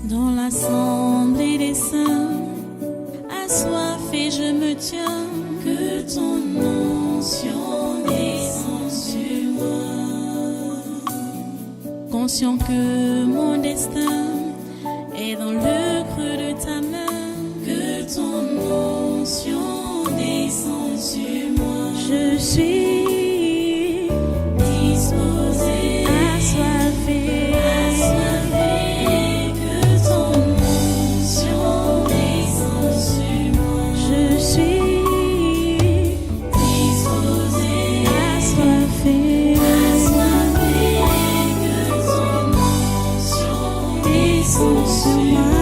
Dans l'assemblée des saints, assoiffé je me tiens, que ton onction descende sur moi. Conscient que mon destin est dans le creux de ta main, que ton onction descende sur moi. Je suis disposé, assoiffé, que ton onction descende sur moi. Je suis disposé, assoiffé, que ton onction descende sur moi.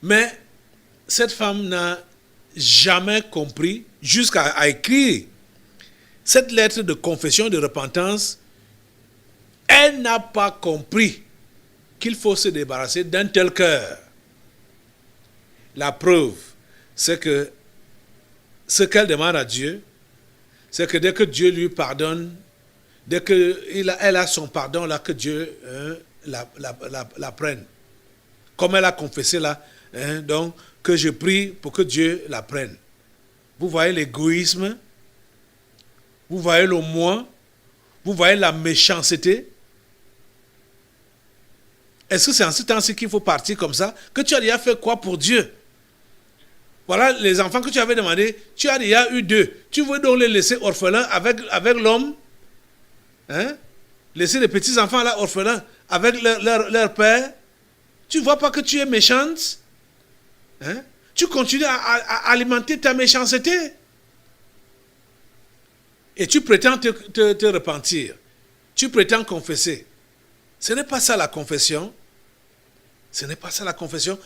Mais cette femme n'a jamais compris, jusqu'à écrire cette lettre de confession, de repentance. Elle n'a pas compris qu'il faut se débarrasser d'un tel cœur. La preuve, c'est que ce qu'elle demande à Dieu, c'est que dès que Dieu lui pardonne, dès qu'elle a son pardon, là, que Dieu la prenne. Comme elle a confessé là, donc que je prie pour que Dieu la prenne. Vous voyez l'égoïsme, vous voyez le moi, vous voyez la méchanceté. Est-ce que c'est en ce temps-ci qu'il faut partir comme ça? Que tu as déjà fait quoi pour Dieu? Voilà les enfants que tu avais demandé, tu as déjà eu 2. Tu veux donc les laisser orphelins avec l'homme? Laisser les petits-enfants là orphelins avec leur père? Tu ne vois pas que tu es méchante? Tu continues à alimenter ta méchanceté. Et tu prétends te repentir. Tu prétends confesser. Ce n'est pas ça la confession. Ce n'est pas ça la confession.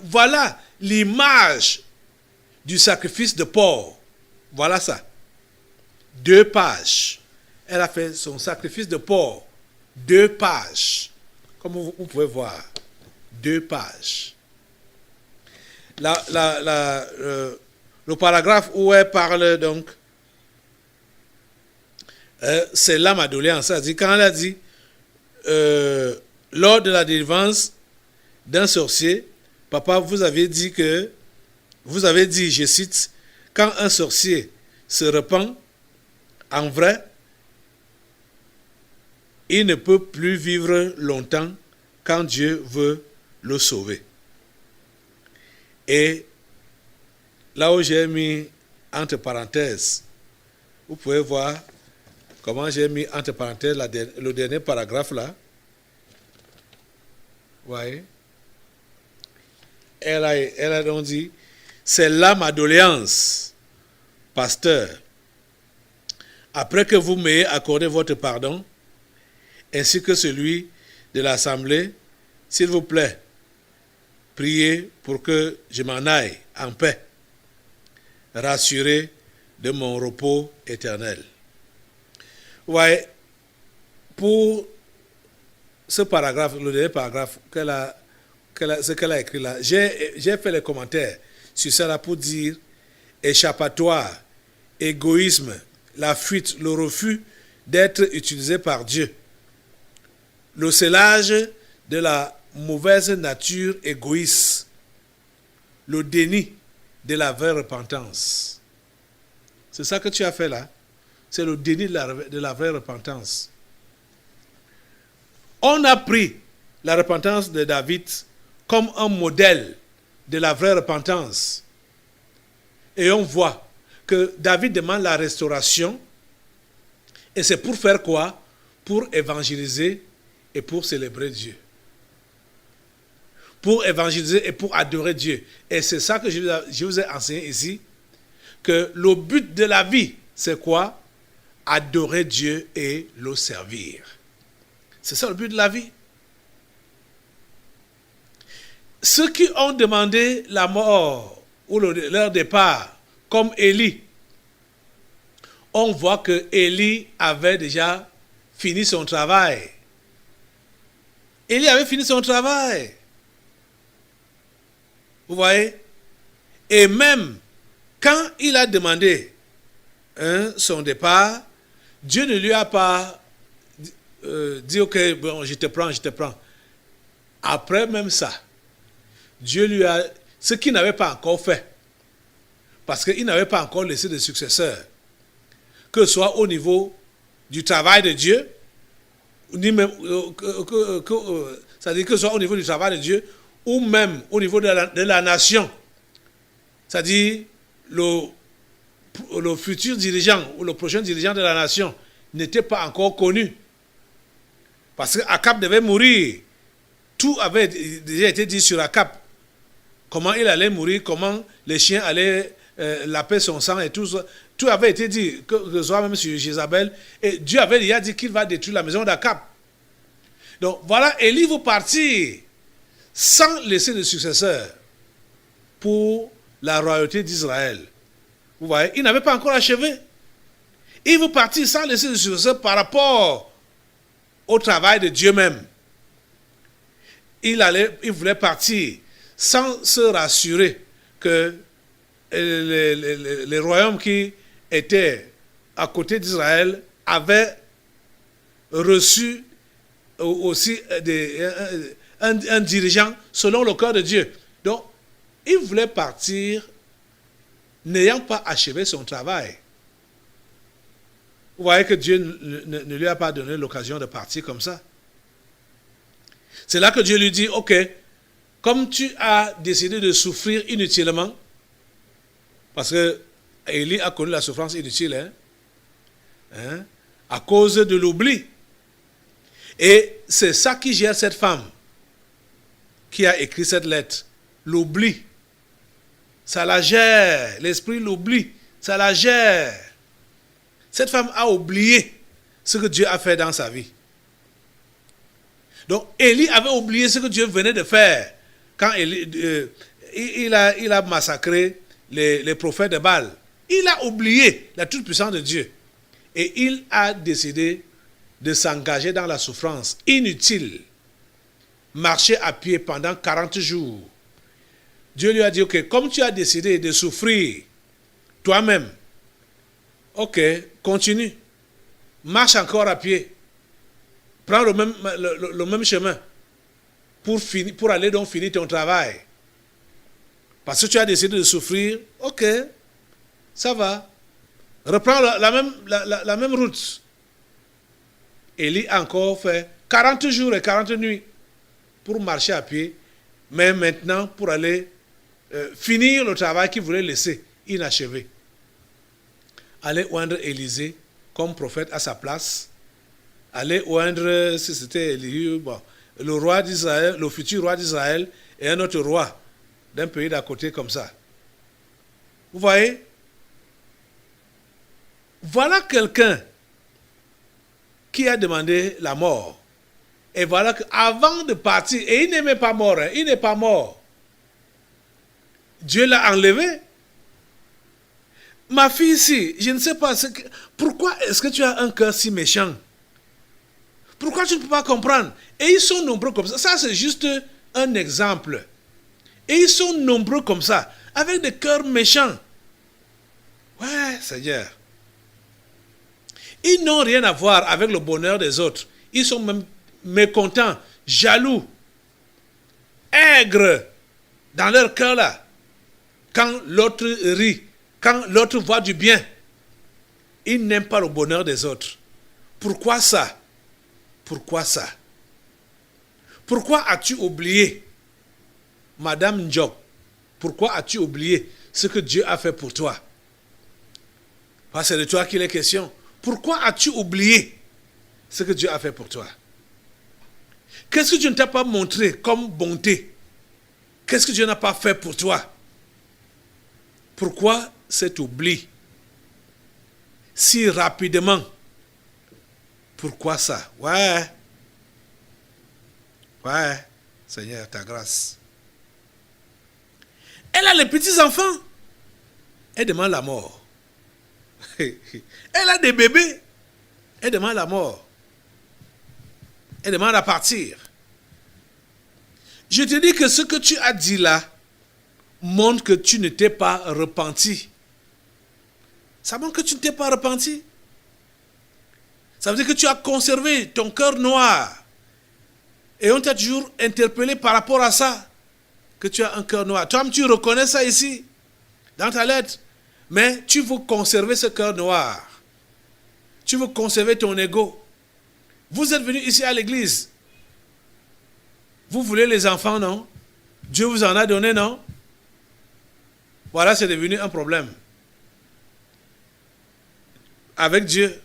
Voilà l'image du sacrifice de porc. Voilà ça. 2 pages. Elle a fait son sacrifice de porc. 2 pages. Comme vous pouvez voir. 2 pages. Le paragraphe où elle parle donc, c'est là ma doléance. Quand elle a dit, lors de la délivrance d'un sorcier, papa, vous avez dit, je cite, quand un sorcier se repent en vrai, il ne peut plus vivre longtemps quand Dieu veut le sauver. Et là où j'ai mis entre parenthèses, vous pouvez voir comment j'ai mis entre parenthèses le dernier paragraphe là. Vous voyez? Elle a donc dit, c'est là ma doléance, pasteur. Après que vous m'ayez accordé votre pardon, ainsi que celui de l'Assemblée, s'il vous plaît, priez pour que je m'en aille en paix, rassuré de mon repos éternel. Vous voyez, pour ce paragraphe, le dernier paragraphe, ce qu'elle a écrit là, j'ai fait les commentaires sur cela pour dire échappatoire, égoïsme, la fuite, le refus d'être utilisé par Dieu, le scellage de la mauvaise nature égoïste, le déni de la vraie repentance. C'est ça que tu as fait là. C'est le déni de la vraie repentance. On a pris la repentance de David comme un modèle de la vraie repentance. Et on voit que David demande la restauration. Et c'est pour faire quoi? Pour évangéliser et pour célébrer Dieu. Pour évangéliser et pour adorer Dieu. Et c'est ça que je vous ai enseigné ici, que le but de la vie, c'est quoi? Adorer Dieu et le servir. C'est ça le but de la vie. Ceux qui ont demandé la mort ou leur départ, comme Élie, on voit que Élie avait déjà fini son travail. Élie avait fini son travail. Vous voyez? Et même quand il a demandé son départ, Dieu ne lui a pas dit ok, bon, je te prends. Après même ça, Dieu lui a, ce qu'il n'avait pas encore fait, parce qu'il n'avait pas encore laissé de successeur, que ce soit au niveau du travail de Dieu, ni même, c'est-à-dire que ce soit au niveau du travail de Dieu, ou même au niveau de la nation, c'est-à-dire le futur dirigeant ou le prochain dirigeant de la nation n'était pas encore connu. Parce qu'Akab devait mourir. Tout avait déjà été dit sur Akab. Comment il allait mourir, comment les chiens allaient laper son sang et tout ça. Tout avait été dit, que ce soit même sur Jézabel. Et Dieu avait déjà dit qu'il va détruire la maison d'Akab. Donc voilà, Élie veut partir sans laisser de successeur pour la royauté d'Israël. Vous voyez, il n'avait pas encore achevé. Il veut partir sans laisser de successeur par rapport au travail de Dieu même. Il voulait partir sans se rassurer que les royaumes qui étaient à côté d'Israël avaient reçu aussi un dirigeant selon le cœur de Dieu. Donc, il voulait partir n'ayant pas achevé son travail. Vous voyez que Dieu ne lui a pas donné l'occasion de partir comme ça. C'est là que Dieu lui dit, ok, comme tu as décidé de souffrir inutilement, parce que Élie a connu la souffrance inutile, à cause de l'oubli. Et c'est ça qui gère cette femme qui a écrit cette lettre. L'oubli. Ça la gère. L'esprit l'oublie. Ça la gère. Cette femme a oublié ce que Dieu a fait dans sa vie. Donc, Élie avait oublié ce que Dieu venait de faire quand il a massacré les prophètes de Baal. Il a oublié la toute-puissance de Dieu. Et il a décidé de s'engager dans la souffrance inutile. Marcher à pied pendant 40 jours. Dieu lui a dit, ok, comme tu as décidé de souffrir toi-même, ok, continue. Marche encore à pied. Prends le même chemin pour aller donc finir ton travail. Parce que tu as décidé de souffrir, ok, ça va. Reprends la même route. Élie a encore fait 40 jours et 40 nuits pour marcher à pied, mais maintenant pour aller finir le travail qu'il voulait laisser inachevé. Aller oindre Élisée comme prophète à sa place, aller oindre, si c'était Élie, bon, le roi d'Israël, le futur roi d'Israël et un autre roi d'un pays d'à côté comme ça. Vous voyez? Voilà quelqu'un qui a demandé la mort. Et voilà qu'avant de partir, et il n'est même pas mort, il n'est pas mort. Dieu l'a enlevé. Ma fille ici, je ne sais pas, pourquoi est-ce que tu as un cœur si méchant? Pourquoi tu ne peux pas comprendre? Et ils sont nombreux comme ça. Ça, c'est juste un exemple. Et ils sont nombreux comme ça, avec des cœurs méchants. Ouais, Seigneur. Ils n'ont rien à voir avec le bonheur des autres. Ils sont même mécontents, jaloux, aigres dans leur cœur là. Quand l'autre rit, quand l'autre voit du bien, ils n'aiment pas le bonheur des autres. Pourquoi ça? Pourquoi ça? Pourquoi as-tu oublié, Madame Ndjok? Pourquoi as-tu oublié ce que Dieu a fait pour toi? Parce que c'est de toi qu'il est question. Pourquoi as-tu oublié ce que Dieu a fait pour toi? Qu'est-ce que Dieu ne t'a pas montré comme bonté? Qu'est-ce que Dieu n'a pas fait pour toi? Pourquoi cet oubli si rapidement? Pourquoi ça? Ouais, Seigneur, ta grâce. Elle a les petits-enfants. Elle demande la mort. Elle a des bébés. Elle demande la mort. Elle demande à partir. Je te dis que ce que tu as dit là montre que tu ne t'es pas repenti. Ça montre que tu ne t'es pas repenti. Ça veut dire que tu as conservé ton cœur noir. Et on t'a toujours interpellé par rapport à ça. Que tu as un cœur noir. Toi-même, tu reconnais ça ici, dans ta lettre. Mais tu veux conserver ce cœur noir. Tu veux conserver ton ego. Vous êtes venu ici à l'église. Vous voulez les enfants, non? Dieu vous en a donné, non? Voilà, c'est devenu un problème. Avec Dieu.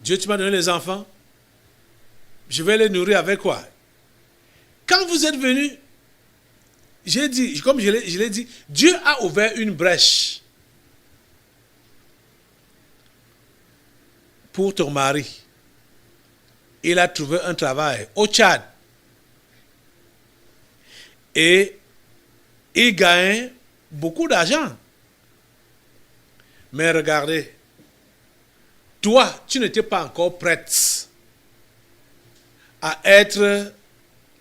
Dieu, tu m'as donné les enfants. Je vais les nourrir avec quoi? Quand vous êtes venus, j'ai dit, comme je l'ai dit, Dieu a ouvert une brèche pour ton mari. Il a trouvé un travail au Tchad. Et il gagne beaucoup d'argent. Mais regardez, toi, tu n'étais pas encore prête à être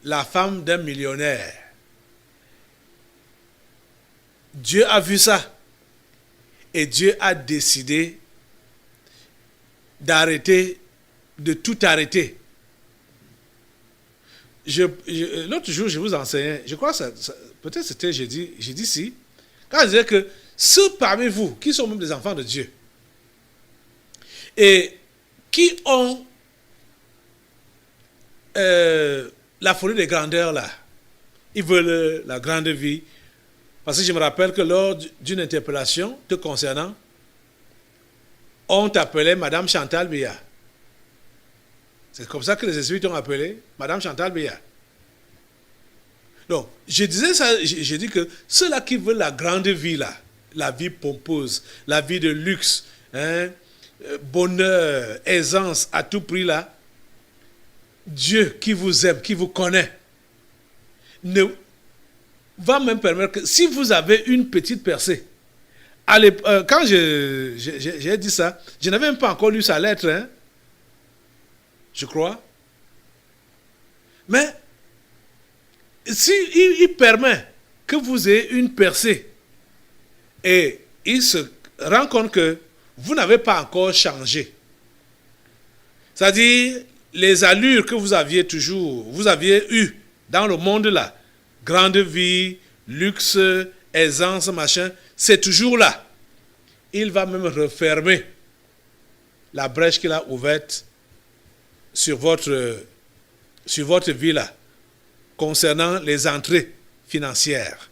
la femme d'un millionnaire. Dieu a vu ça. Et Dieu a décidé d'arrêter, de tout arrêter. L'autre jour, je vous enseignais, je crois que peut-être c'était jeudi si, quand je disais que ceux parmi vous qui sont même des enfants de Dieu et qui ont la folie des grandeurs là, ils veulent la grande vie. Parce que je me rappelle que lors d'une interpellation te concernant, on t'appelait Madame Chantal Biya. C'est comme ça que les esprits t'ont appelé Madame Chantal Biya. Donc, je disais ça, j'ai dit que ceux-là qui veulent la grande vie là, la vie pompeuse, la vie de luxe, bonheur, aisance à tout prix là, Dieu qui vous aime, qui vous connaît, va même permettre que si vous avez une petite percée, quand j'ai dit ça, je n'avais même pas encore lu sa lettre, hein, je crois. Mais si il permet que vous ayez une percée et il se rend compte que vous n'avez pas encore changé, c'est-à-dire les allures que vous aviez eues dans le monde là, grande vie, luxe, aisance, machin, c'est toujours là. Il va même refermer la brèche qu'il a ouverte sur votre vie là, concernant les entrées financières.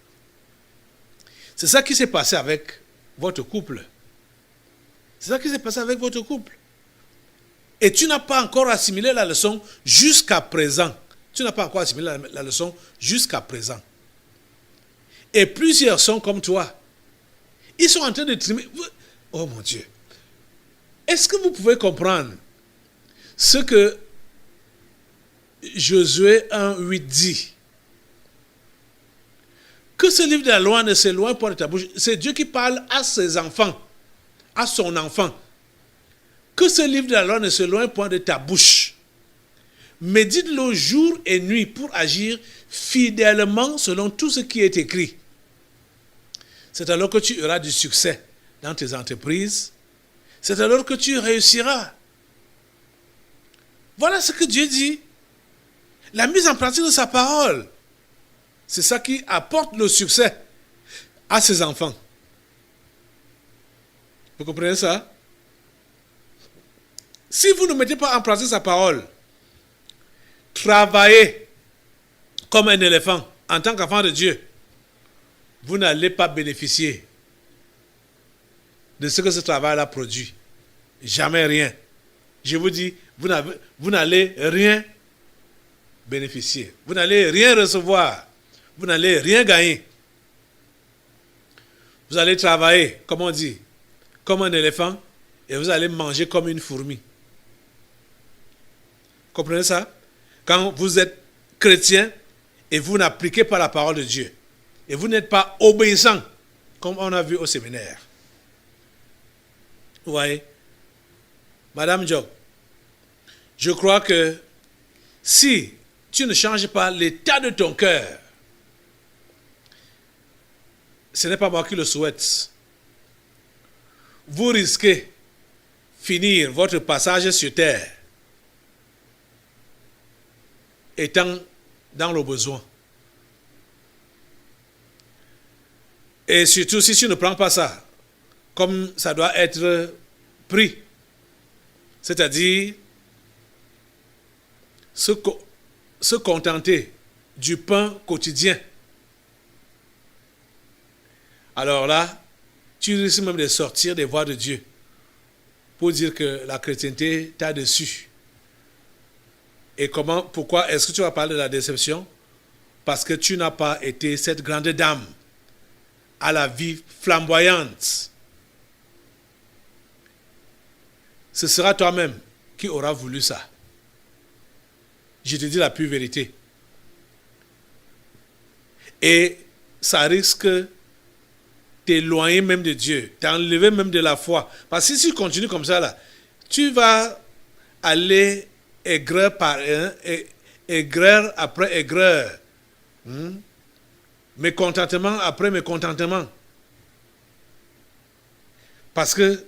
C'est ça qui s'est passé avec votre couple. C'est ça qui s'est passé avec votre couple. Et tu n'as pas encore assimilé la leçon jusqu'à présent. Tu n'as pas encore assimilé la leçon jusqu'à présent. Et plusieurs sont comme toi. Ils sont en train de trimer. Oh mon Dieu. Est-ce que vous pouvez comprendre ce que Josué 1:8 dit? Que ce livre de la loi ne s'éloigne pas de ta bouche. C'est Dieu qui parle à ses enfants, à son enfant. Que ce livre de la loi ne s'éloigne pas de ta bouche. Médite-le jour et nuit pour agir fidèlement selon tout ce qui est écrit. C'est alors que tu auras du succès dans tes entreprises. C'est alors que tu réussiras. Voilà ce que Dieu dit. La mise en pratique de sa parole, c'est ça qui apporte le succès à ses enfants. Vous comprenez ça? Si vous ne mettez pas en pratique sa parole, travaillez comme un éléphant en tant qu'enfant de Dieu, vous n'allez pas bénéficier de ce que ce travail-là produit. Jamais rien. Je vous dis, vous n'allez rien bénéficier. Vous n'allez rien recevoir. Vous n'allez rien gagner. Vous allez travailler, comme on dit, comme un éléphant, et vous allez manger comme une fourmi. Comprenez ça? Quand vous êtes chrétien et vous n'appliquez pas la parole de Dieu, et vous n'êtes pas obéissant, comme on a vu au séminaire, Vous voyez, Madame Job, je crois que si tu ne changes pas l'état de ton cœur, ce n'est pas moi qui le souhaite. Vous risquez finir votre passage sur terre étant dans le besoin. Et surtout si tu ne prends pas ça comme ça doit être pris, c'est-à-dire se contenter du pain quotidien, alors là, tu risques même de sortir des voies de Dieu pour dire que la chrétienté t'a déçu. Et pourquoi est-ce que tu vas parler de la déception? Parce que tu n'as pas été cette grande dame à la vie flamboyante. Ce sera toi-même qui auras voulu ça. Je te dis la pure vérité. Et ça risque t'éloigner même de Dieu, t'enlever même de la foi. Parce que si tu continues comme ça, là, tu vas aller aigreur par aigreur après aigreur. Mécontentement après mécontentement. Parce que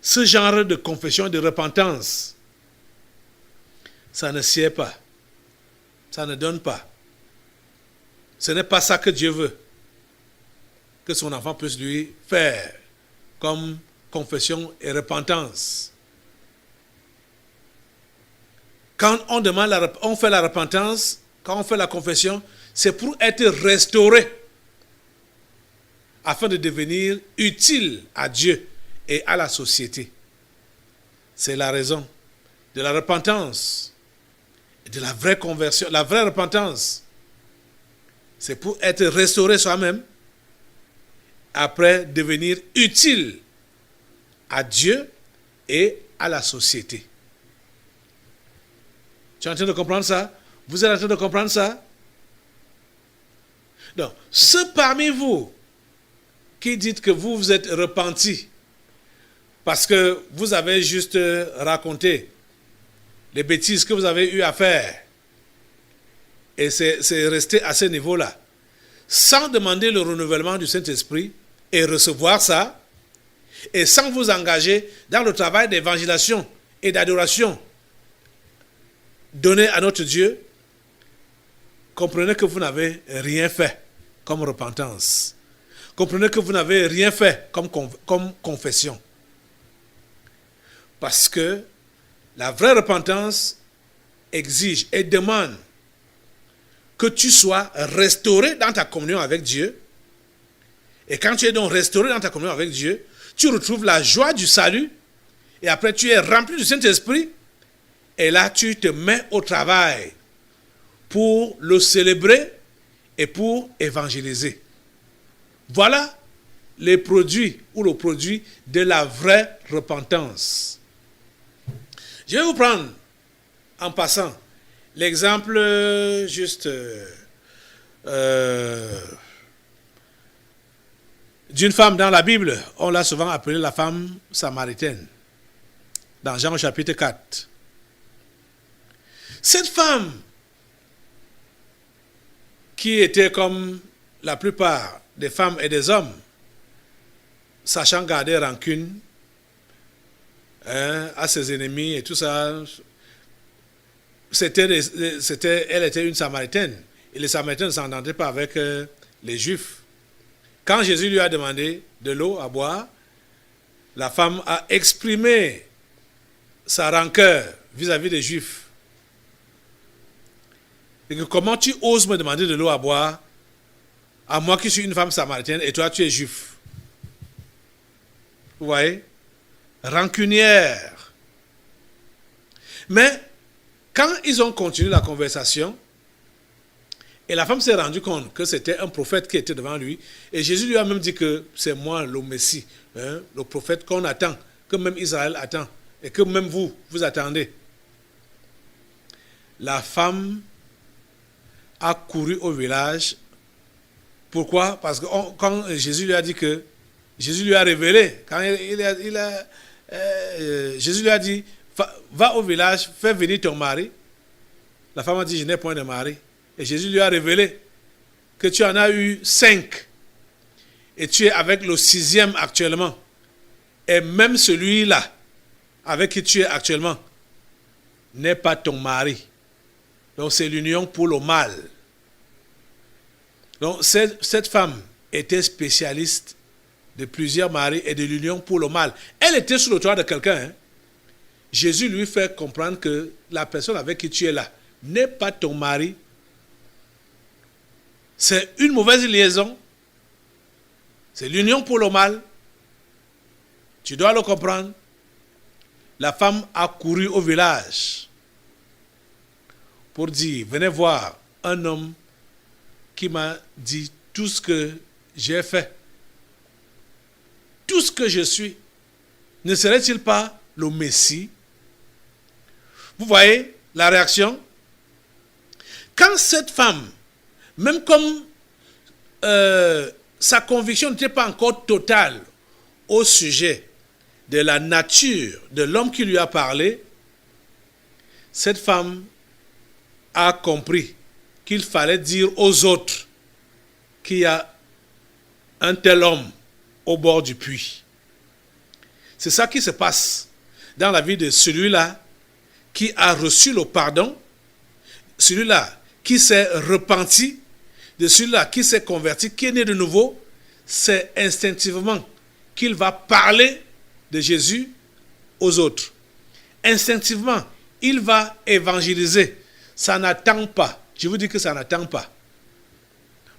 ce genre de confession, de repentance, ça ne sied pas. Ça ne donne pas. Ce n'est pas ça que Dieu veut que son enfant puisse lui faire comme confession et repentance. Quand on fait la repentance, quand on fait la confession, c'est pour être restauré afin de devenir utile à Dieu et à la société. C'est la raison de la repentance et de la vraie conversion. La vraie repentance, c'est pour être restauré soi-même, après devenir utile à Dieu et à la société. Tu es en train de comprendre ça? Vous êtes en train de comprendre ça? Donc, ceux parmi vous qui dites que vous vous êtes repentis parce que vous avez juste raconté les bêtises que vous avez eu à faire et c'est resté à ce niveau-là, sans demander le renouvellement du Saint-Esprit et recevoir ça, et sans vous engager dans le travail d'évangélisation et d'adoration donné à notre Dieu, comprenez que vous n'avez rien fait comme repentance. Comprenez que vous n'avez rien fait comme confession. Parce que la vraie repentance exige et demande que tu sois restauré dans ta communion avec Dieu. Et quand tu es donc restauré dans ta communion avec Dieu, tu retrouves la joie du salut. Et après, tu es rempli du Saint-Esprit. Et là, tu te mets au travail pour le célébrer et pour évangéliser. Voilà les produits ou le produit de la vraie repentance. Je vais vous prendre en passant l'exemple juste d'une femme dans la Bible. On l'a souvent appelée la femme samaritaine. Dans Jean chapitre 4. Cette femme, qui était comme la plupart des femmes et des hommes, sachant garder rancune à ses ennemis et tout ça, elle était une Samaritaine. Et les Samaritains ne s'entendaient pas avec les Juifs. Quand Jésus lui a demandé de l'eau à boire, la femme a exprimé sa rancœur vis-à-vis des Juifs. Et que comment tu oses me demander de l'eau à boire, à moi qui suis une femme samaritaine, et toi tu es juif? Vous voyez? Rancunière. Mais, quand ils ont continué la conversation, et la femme s'est rendue compte que c'était un prophète qui était devant lui, et Jésus lui a même dit que c'est moi le Messie, le prophète qu'on attend, que même Israël attend, et que même vous attendez. La femme a couru au village. Pourquoi? Parce que quand Jésus lui a dit que, Jésus lui a révélé, quand Jésus lui a dit, va au village, fais venir ton mari. La femme a dit, je n'ai point de mari. Et Jésus lui a révélé que tu en as eu 5. Et tu es avec le 6e actuellement. Et même celui-là, avec qui tu es actuellement, n'est pas ton mari. Donc c'est l'union pour le mal. Donc cette femme était spécialiste de plusieurs maris et de l'union pour le mal. Elle était sur le toit de quelqu'un. Hein. Jésus lui fait comprendre que la personne avec qui tu es là n'est pas ton mari. C'est une mauvaise liaison. C'est l'union pour le mal. Tu dois le comprendre. La femme a couru au village pour dire, venez voir un homme qui m'a dit tout ce que j'ai fait, tout ce que je suis. Ne serait-il pas le Messie? Vous voyez la réaction? Quand cette femme, même comme sa conviction n'était pas encore totale au sujet de la nature de l'homme qui lui a parlé, cette femme a compris qu'il fallait dire aux autres qu'il y a un tel homme au bord du puits. C'est ça qui se passe dans la vie de celui-là qui a reçu le pardon, celui-là qui s'est repenti, de celui-là qui s'est converti, qui est né de nouveau. C'est instinctivement qu'il va parler de Jésus aux autres. Instinctivement, il va évangéliser. Ça n'attend pas. Je vous dis que ça n'attend pas.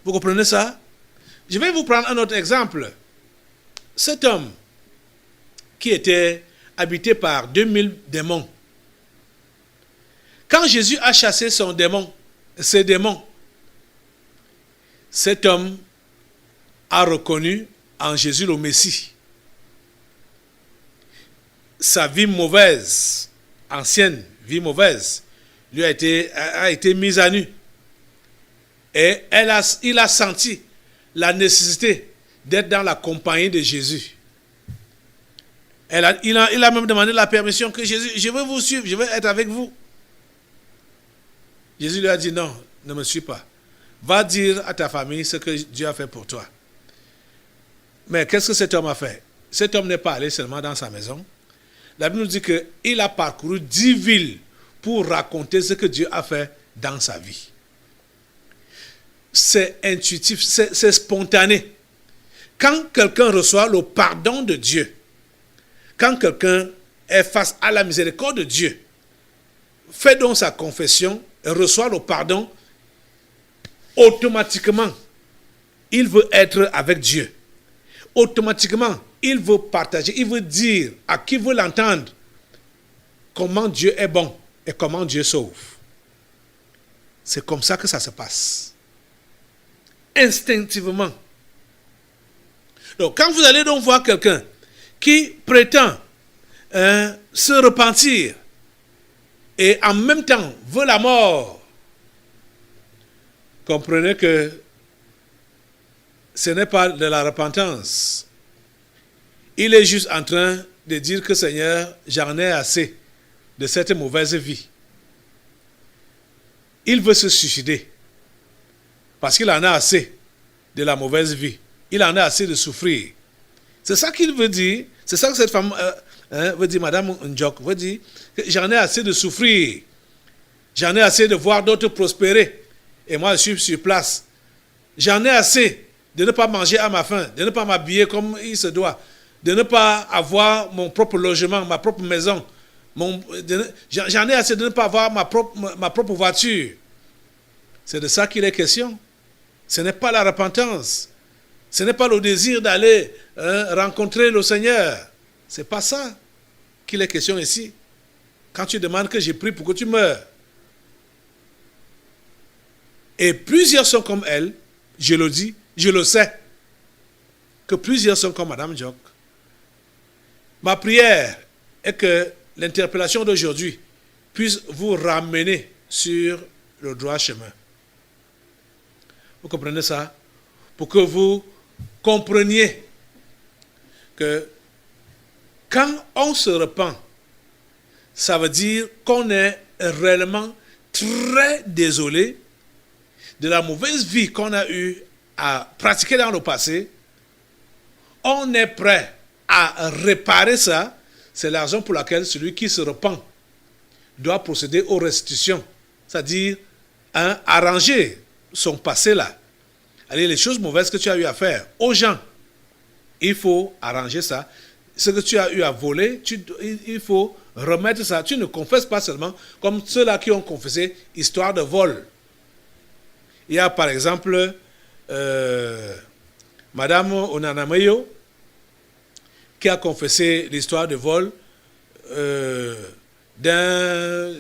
Vous comprenez ça? Je vais vous prendre un autre exemple. Cet homme qui était habité par 2000 démons. Quand Jésus a chassé ses démons, cet homme a reconnu en Jésus le Messie. Sa vie mauvaise, ancienne vie mauvaise, lui a été mise à nu. Et il a senti la nécessité d'être dans la compagnie de Jésus. Il a même demandé la permission que Jésus, je veux vous suivre, je veux être avec vous. Jésus lui a dit non, ne me suis pas. Va dire à ta famille ce que Dieu a fait pour toi. Mais qu'est-ce que cet homme a fait? Cet homme n'est pas allé seulement dans sa maison. La Bible nous dit qu'il a parcouru 10 villes pour raconter ce que Dieu a fait dans sa vie. C'est intuitif, c'est spontané. Quand quelqu'un reçoit le pardon de Dieu, quand quelqu'un est face à la miséricorde de Dieu, fait donc sa confession et reçoit le pardon, automatiquement, il veut être avec Dieu. Automatiquement, il veut partager, il veut dire à qui veut l'entendre comment Dieu est bon et comment Dieu sauve. C'est comme ça que ça se passe. Instinctivement. Donc, quand vous allez donc voir quelqu'un qui prétend se repentir et en même temps veut la mort, comprenez que ce n'est pas de la repentance. Il est juste en train de dire que Seigneur, j'en ai assez de cette mauvaise vie. Il veut se suicider parce qu'il en a assez de la mauvaise vie. Il en a assez de souffrir. C'est ça qu'il veut dire. C'est ça que cette femme veut dire, Madame Njok, veut dire que j'en ai assez de souffrir. J'en ai assez de voir d'autres prospérer. Et moi, je suis sur place. J'en ai assez de ne pas manger à ma faim, de ne pas m'habiller comme il se doit, de ne pas avoir mon propre logement, ma propre maison. J'en ai assez de ne pas avoir ma propre voiture. C'est de ça qu'il est question. Ce n'est pas la repentance. Ce n'est pas le désir d'aller rencontrer le Seigneur. Ce n'est pas ça qu'il est question ici. Quand tu demandes que j'ai prie pour que tu meurs. Et plusieurs sont comme elle, je le dis, je le sais, que plusieurs sont comme Madame Njok. Ma prière est que l'interpellation d'aujourd'hui puisse vous ramener sur le droit chemin. Vous comprenez ça? Pour que vous compreniez que Quand on se repent, ça veut dire qu'on est réellement très désolé de la mauvaise vie qu'on a eu à pratiquer dans le passé. On est prêt à réparer ça. C'est la raison pour laquelle celui qui se repent doit procéder aux restitutions. C'est-à-dire arranger son passé là. Allez, les choses mauvaises que tu as eu à faire aux gens, il faut arranger ça. Ce que tu as eu à voler, il faut remettre ça. Tu ne confesses pas seulement comme ceux-là qui ont confessé histoire de vol. Il y a par exemple Madame Onanameyo qui a confessé l'histoire de vol d'un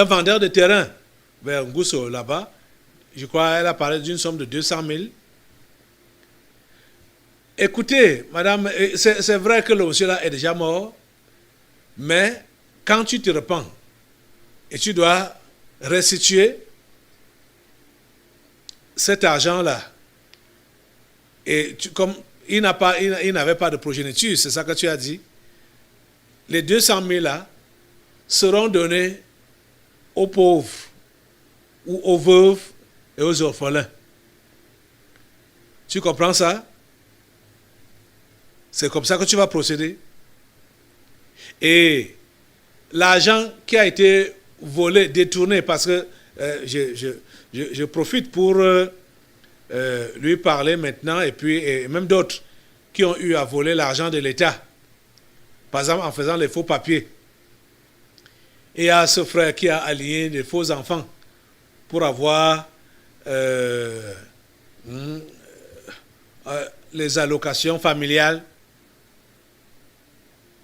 vendeur de terrain vers Ngousso là-bas. Je crois qu'elle a parlé d'une somme de 200 000. Écoutez, madame, c'est vrai que le monsieur-là est déjà mort, mais quand tu te repens et tu dois restituer cet argent-là, et comme il n'avait pas de progéniture, c'est ça que tu as dit, les 200 000 là seront donnés aux pauvres ou aux veuves et aux orphelins. Tu comprends ça? C'est comme ça que tu vas procéder. Et l'argent qui a été volé, détourné, parce que je profite pour lui parler maintenant, et puis et même d'autres qui ont eu à voler l'argent de l'État, par exemple en faisant les faux papiers. Et il y a ce frère qui a allié des faux enfants pour avoir les allocations familiales.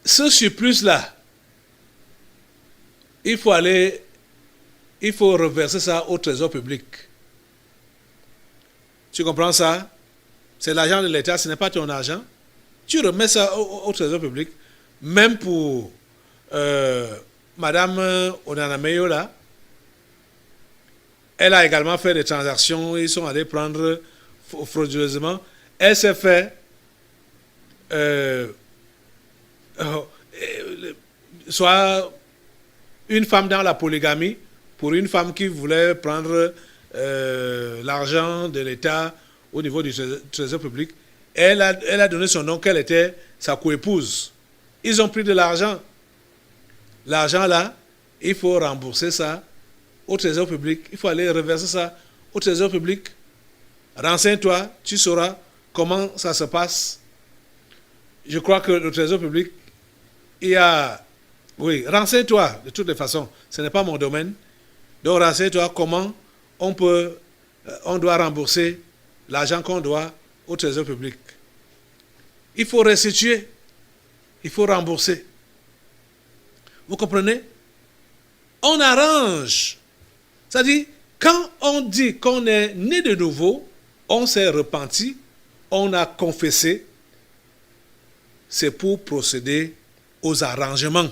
Ce surplus-là, il faut reverser ça au trésor public. Tu comprends ça? C'est l'argent de l'État, ce n'est pas ton argent. Tu remets ça au trésor public. Même pour Madame Onanameyo là, elle a également fait des transactions, ils sont allés prendre frauduleusement. Elle s'est fait soit une femme dans la polygamie pour une femme qui voulait prendre l'argent de l'État au niveau du trésor public. Elle a donné son nom qu'elle était sa coépouse. Ils ont pris de l'argent. L'argent là, il faut rembourser ça au trésor public. Il faut aller reverser ça au trésor public. Renseigne-toi, tu sauras comment ça se passe. Je crois que le trésor public, il y a... Oui, renseigne-toi de toutes les façons. Ce n'est pas mon domaine. Donc renseigne-toi comment on doit rembourser l'argent qu'on doit au trésor public. Il faut restituer. Il faut rembourser. Vous comprenez? On arrange. C'est-à-dire, quand on dit qu'on est né de nouveau, on s'est repenti, on a confessé, c'est pour procéder aux arrangements.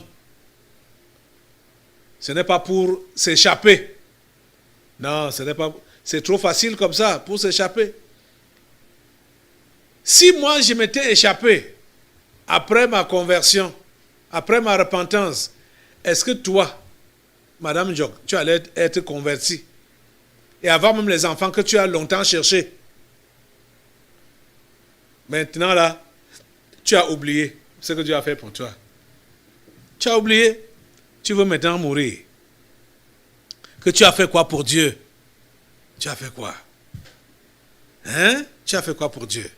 Ce n'est pas pour s'échapper. Non, ce n'est pas. C'est trop facile comme ça pour s'échapper. Si moi je m'étais échappé après ma conversion, après ma repentance, est-ce que toi, Madame Jok, tu allais être convertie et avoir même les enfants que tu as longtemps cherchés? Maintenant là, tu as oublié ce que Dieu a fait pour toi. Tu as oublié. Tu veux maintenant mourir. Que tu as fait quoi pour Dieu? Tu as fait quoi? Hein? Tu as fait quoi pour Dieu?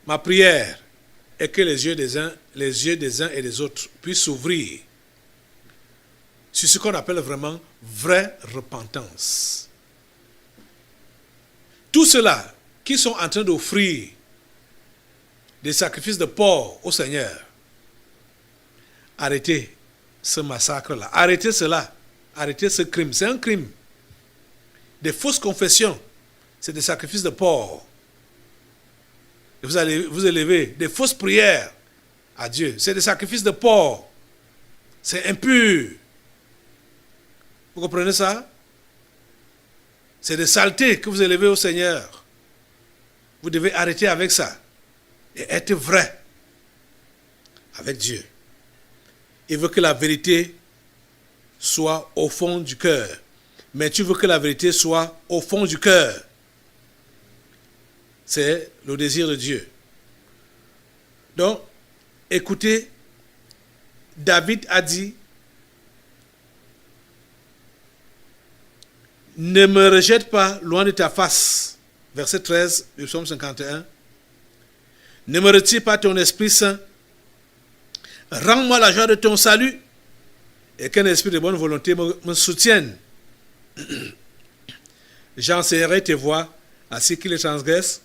Ma prière est que les yeux des uns et des autres puissent s'ouvrir sur ce qu'on appelle vraiment vraie repentance. Tous ceux-là qui sont en train d'offrir des sacrifices de porc au Seigneur, arrêtez ce massacre-là, arrêtez cela, arrêtez ce crime, c'est un crime. Des fausses confessions, c'est des sacrifices de porc. Et vous allez vous élever des fausses prières à Dieu, c'est des sacrifices de porc. C'est impur. Vous comprenez ça? C'est des saletés que vous élevez au Seigneur. Vous devez arrêter avec ça et être vrai avec Dieu. Il veut que la vérité soit au fond du cœur. Mais tu veux que la vérité soit au fond du cœur. C'est le désir de Dieu. Donc, écoutez, David a dit, ne me rejette pas loin de ta face. Verset 13 du psaume 51. Ne me retire pas ton Esprit Saint. Rends-moi la joie de ton salut et qu'un esprit de bonne volonté me soutienne. J'enseignerai tes voies à ceux qui les transgressent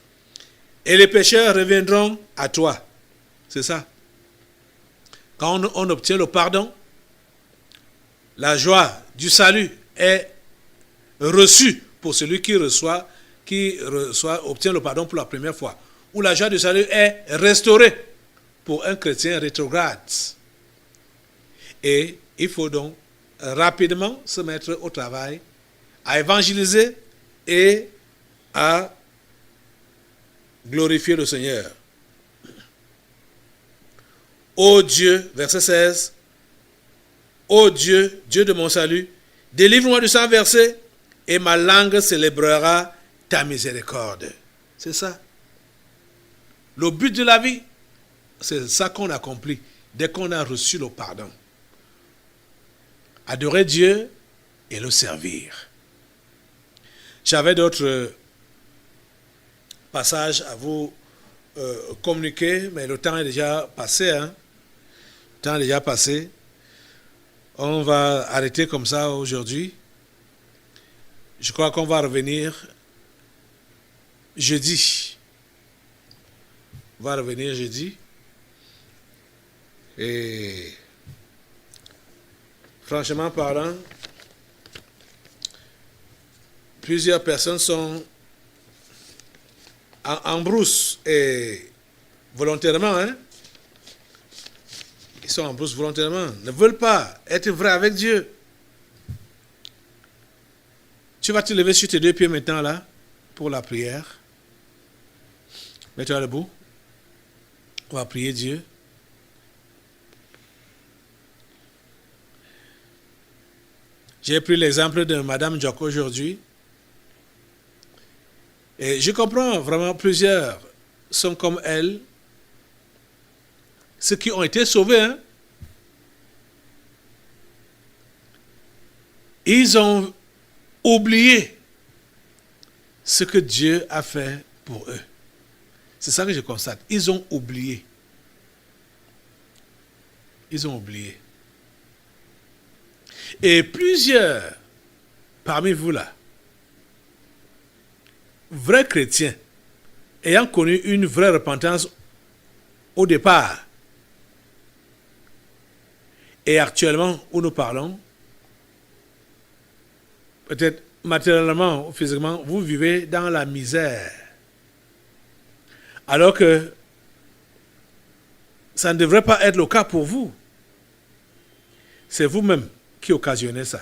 et les pécheurs reviendront à toi. C'est ça. Quand on obtient le pardon, la joie du salut est reçue pour celui qui obtient le pardon pour la première fois. Ou la joie du salut est restaurée pour un chrétien rétrograde. Et il faut donc rapidement se mettre au travail, à évangéliser et à glorifier le Seigneur. Ô Dieu, verset 16, ô Dieu, Dieu de mon salut, délivre-moi du sang versé et ma langue célébrera ta miséricorde. C'est ça. Le but de la vie, c'est ça qu'on accomplit dès qu'on a reçu le pardon. Adorer Dieu et le servir. J'avais d'autres passages à vous communiquer, mais le temps est déjà passé. Le temps est déjà passé. On va arrêter comme ça aujourd'hui. Je crois qu'on va revenir jeudi. On va revenir jeudi. Et franchement parlant, plusieurs personnes sont en brousse et volontairement, ils sont en brousse volontairement, ne veulent pas être vrais avec Dieu. Tu vas te lever sur tes deux pieds maintenant là pour la prière. Mets-toi debout. On va prier Dieu. J'ai pris l'exemple de Madame Joko aujourd'hui. Et je comprends vraiment, plusieurs sont comme elle. Ceux qui ont été sauvés, ils ont oublié ce que Dieu a fait pour eux. C'est ça que je constate. Ils ont oublié. Ils ont oublié. Et plusieurs parmi vous là, vrais chrétiens, ayant connu une vraie repentance au départ, et actuellement où nous parlons, peut-être matériellement ou physiquement, vous vivez dans la misère. Alors que ça ne devrait pas être le cas pour vous. C'est vous-même qui occasionnez ça.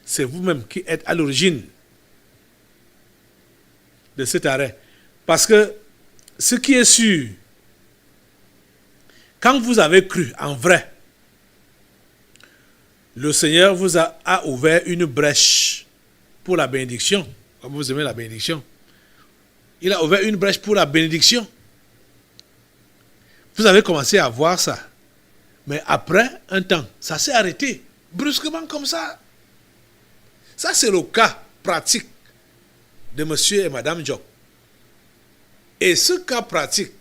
C'est vous-même qui êtes à l'origine de cet arrêt. Parce que ce qui est sûr, quand vous avez cru en vrai, le Seigneur vous a ouvert une brèche pour la bénédiction. Comme vous aimez la bénédiction. Il a ouvert une brèche pour la bénédiction. Vous avez commencé à voir ça. Mais après un temps, ça s'est arrêté. Brusquement comme ça. Ça, c'est le cas pratique de monsieur et madame Job. Et ce cas pratique,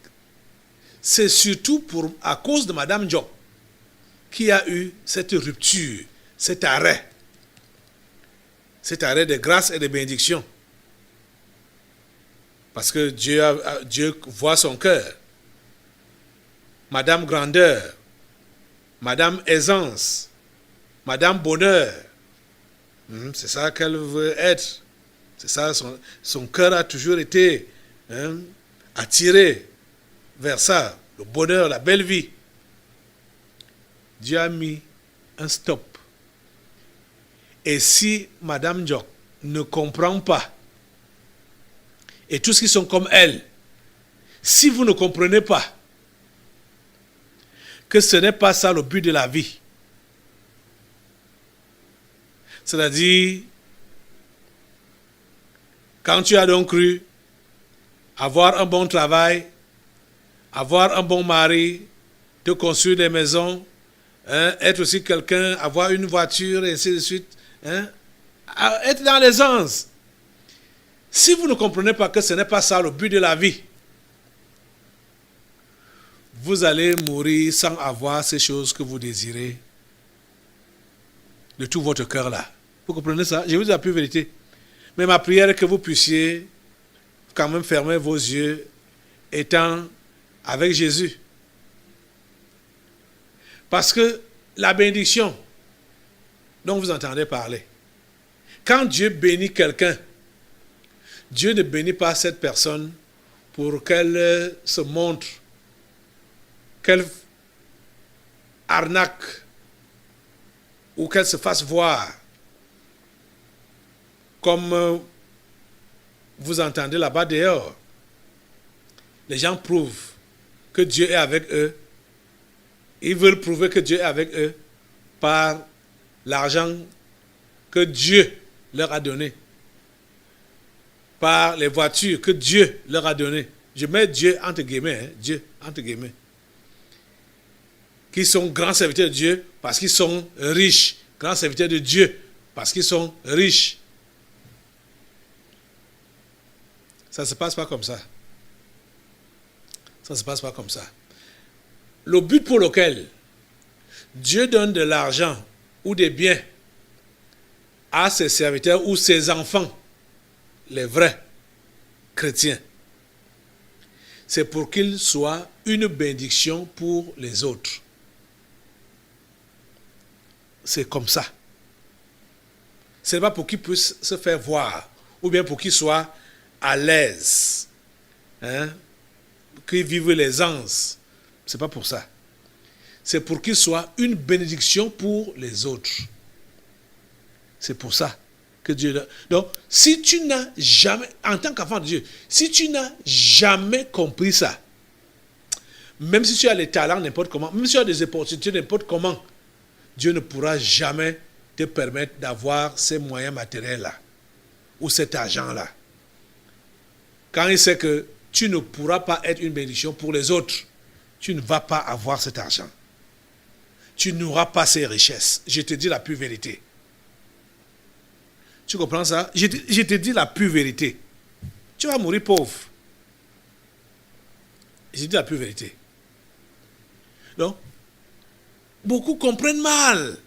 c'est surtout à cause de madame Job qui a eu cette rupture, cet arrêt de grâce et de bénédiction. Parce que Dieu voit son cœur. Madame Grandeur, Madame Aisance, Madame Bonheur, c'est ça qu'elle veut être. C'est ça, son cœur a toujours été attiré vers ça, le bonheur, la belle vie. Dieu a mis un stop. Et si Madame Jock ne comprend pas et tous qui sont comme elle. Si vous ne comprenez pas que ce n'est pas ça le but de la vie, c'est-à-dire, quand tu as donc cru avoir un bon travail, avoir un bon mari, te construire des maisons, être aussi quelqu'un, avoir une voiture, et ainsi de suite, être dans l'aisance. Si vous ne comprenez pas que ce n'est pas ça le but de la vie, vous allez mourir sans avoir ces choses que vous désirez de tout votre cœur là. Vous comprenez ça? Je vous dis la pure vérité. Mais ma prière est que vous puissiez quand même fermer vos yeux étant avec Jésus. Parce que la bénédiction dont vous entendez parler, quand Dieu bénit quelqu'un, Dieu ne bénit pas cette personne pour qu'elle se montre, qu'elle arnaque ou qu'elle se fasse voir. Comme vous entendez là-bas dehors, les gens prouvent que Dieu est avec eux. Ils veulent prouver que Dieu est avec eux par l'argent que Dieu leur a donné, par les voitures que Dieu leur a données. Je mets Dieu entre guillemets, Dieu entre guillemets. Qui sont grands serviteurs de Dieu parce qu'ils sont riches. Grands serviteurs de Dieu parce qu'ils sont riches. Ça ne se passe pas comme ça. Ça ne se passe pas comme ça. Le but pour lequel Dieu donne de l'argent ou des biens à ses serviteurs ou ses enfants, les vrais chrétiens, c'est pour qu'ils soient une bénédiction pour les autres. C'est comme ça. Ce n'est pas pour qu'ils puissent se faire voir ou bien pour qu'ils soient à l'aise, qu'ils vivent l'aisance. Ce n'est pas pour ça. C'est pour qu'ils soient une bénédiction pour les autres. C'est pour ça que Dieu... Donc, si tu n'as jamais, en tant qu'enfant de Dieu, si tu n'as jamais compris ça, même si tu as les talents n'importe comment, même si tu as des opportunités n'importe comment, Dieu ne pourra jamais te permettre d'avoir ces moyens matériels-là ou cet argent-là. Quand il sait que tu ne pourras pas être une bénédiction pour les autres, tu ne vas pas avoir cet argent. Tu n'auras pas ces richesses. Je te dis la pure vérité. Tu comprends ça? Je te dis la pure vérité. Tu vas mourir pauvre. Je te dis la pure vérité. Donc, beaucoup comprennent mal.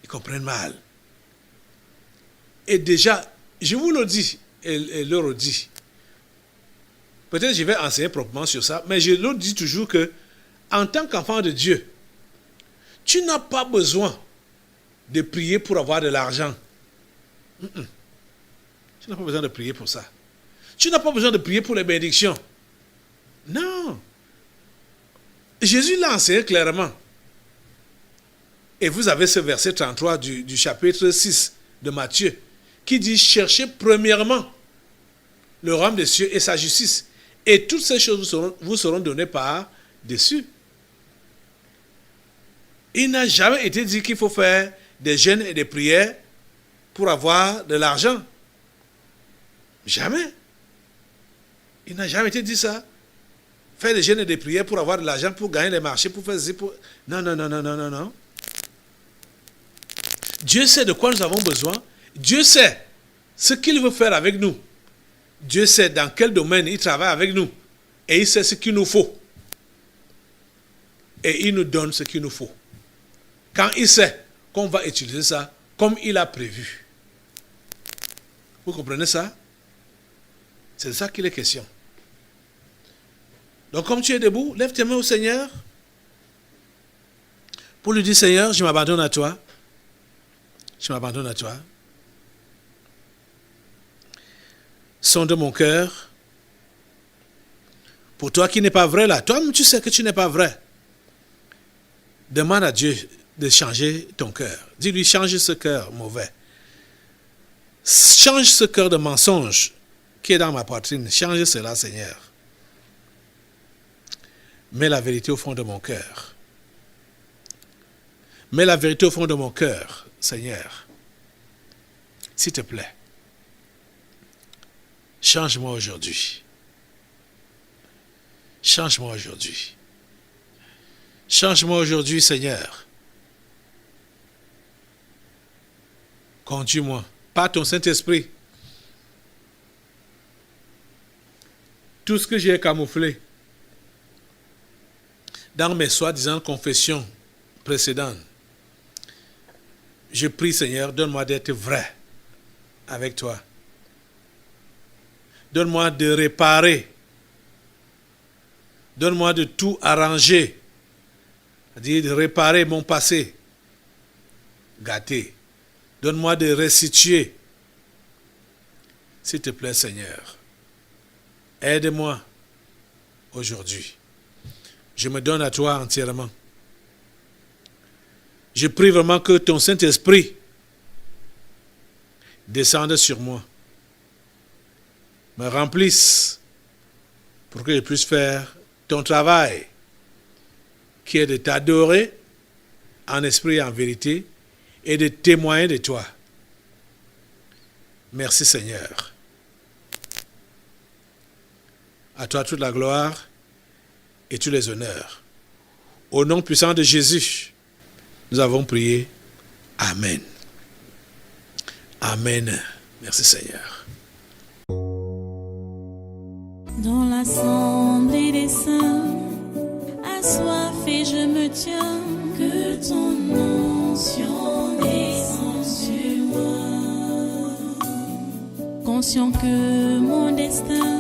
Ils comprennent mal. Et déjà, je vous le dis et le redis. Peut-être je vais enseigner proprement sur ça, mais je le dis toujours que, en tant qu'enfant de Dieu, tu n'as pas besoin de prier pour avoir de l'argent. Tu n'as pas besoin de prier pour ça. Tu n'as pas besoin de prier pour les bénédictions. Non. Jésus l'a enseigné clairement. Et vous avez ce verset 33 du chapitre 6 de Matthieu qui dit « Cherchez premièrement le royaume des cieux et sa justice, et toutes ces choses vous seront données par-dessus. » Il n'a jamais été dit qu'il faut faire des jeûnes et des prières pour avoir de l'argent. Jamais. Il n'a jamais été dit ça. Faire des jeûnes et des prières pour avoir de l'argent, pour gagner les marchés, pour faire ci, pour... Non, non, non, non, non, non, non. Dieu sait de quoi nous avons besoin. Dieu sait ce qu'il veut faire avec nous. Dieu sait dans quel domaine il travaille avec nous. Et il sait ce qu'il nous faut. Et il nous donne ce qu'il nous faut. Quand il sait qu'on va utiliser ça comme il a prévu. Vous comprenez ça? C'est de ça qu'il est question. Donc comme tu es debout, lève tes mains au Seigneur pour lui dire, Seigneur, je m'abandonne à toi. Je m'abandonne à toi. Sonde mon cœur. Pour toi qui n'es pas vrai là, toi-même tu sais que tu n'es pas vrai. Demande à Dieu de changer ton cœur. Dis-lui, change ce cœur mauvais. Change ce cœur de mensonge qui est dans ma poitrine. Change cela, Seigneur. Mets la vérité au fond de mon cœur. Mets la vérité au fond de mon cœur, Seigneur. S'il te plaît. Change-moi aujourd'hui. Change-moi aujourd'hui. Change-moi aujourd'hui, Seigneur. Conduis-moi par ton Saint-Esprit. Tout ce que j'ai camouflé dans mes soi-disant confessions précédentes, je prie, Seigneur, donne-moi d'être vrai avec toi. Donne-moi de réparer. Donne-moi de tout arranger. C'est-à-dire de réparer mon passé gâté. Donne-moi de restituer. S'il te plaît, Seigneur. Aide-moi aujourd'hui. Je me donne à toi entièrement. Je prie vraiment que ton Saint-Esprit descende sur moi. Me remplisse pour que je puisse faire ton travail qui est de t'adorer en esprit et en vérité et de témoigner de toi. Merci Seigneur. À toi toute la gloire et tous les honneurs. Au nom puissant de Jésus, nous avons prié. Amen. Amen. Merci Seigneur. Dans l'assemblée des saints, assoiffé je me tiens, que ton onction descende sur moi. Conscient que mon destin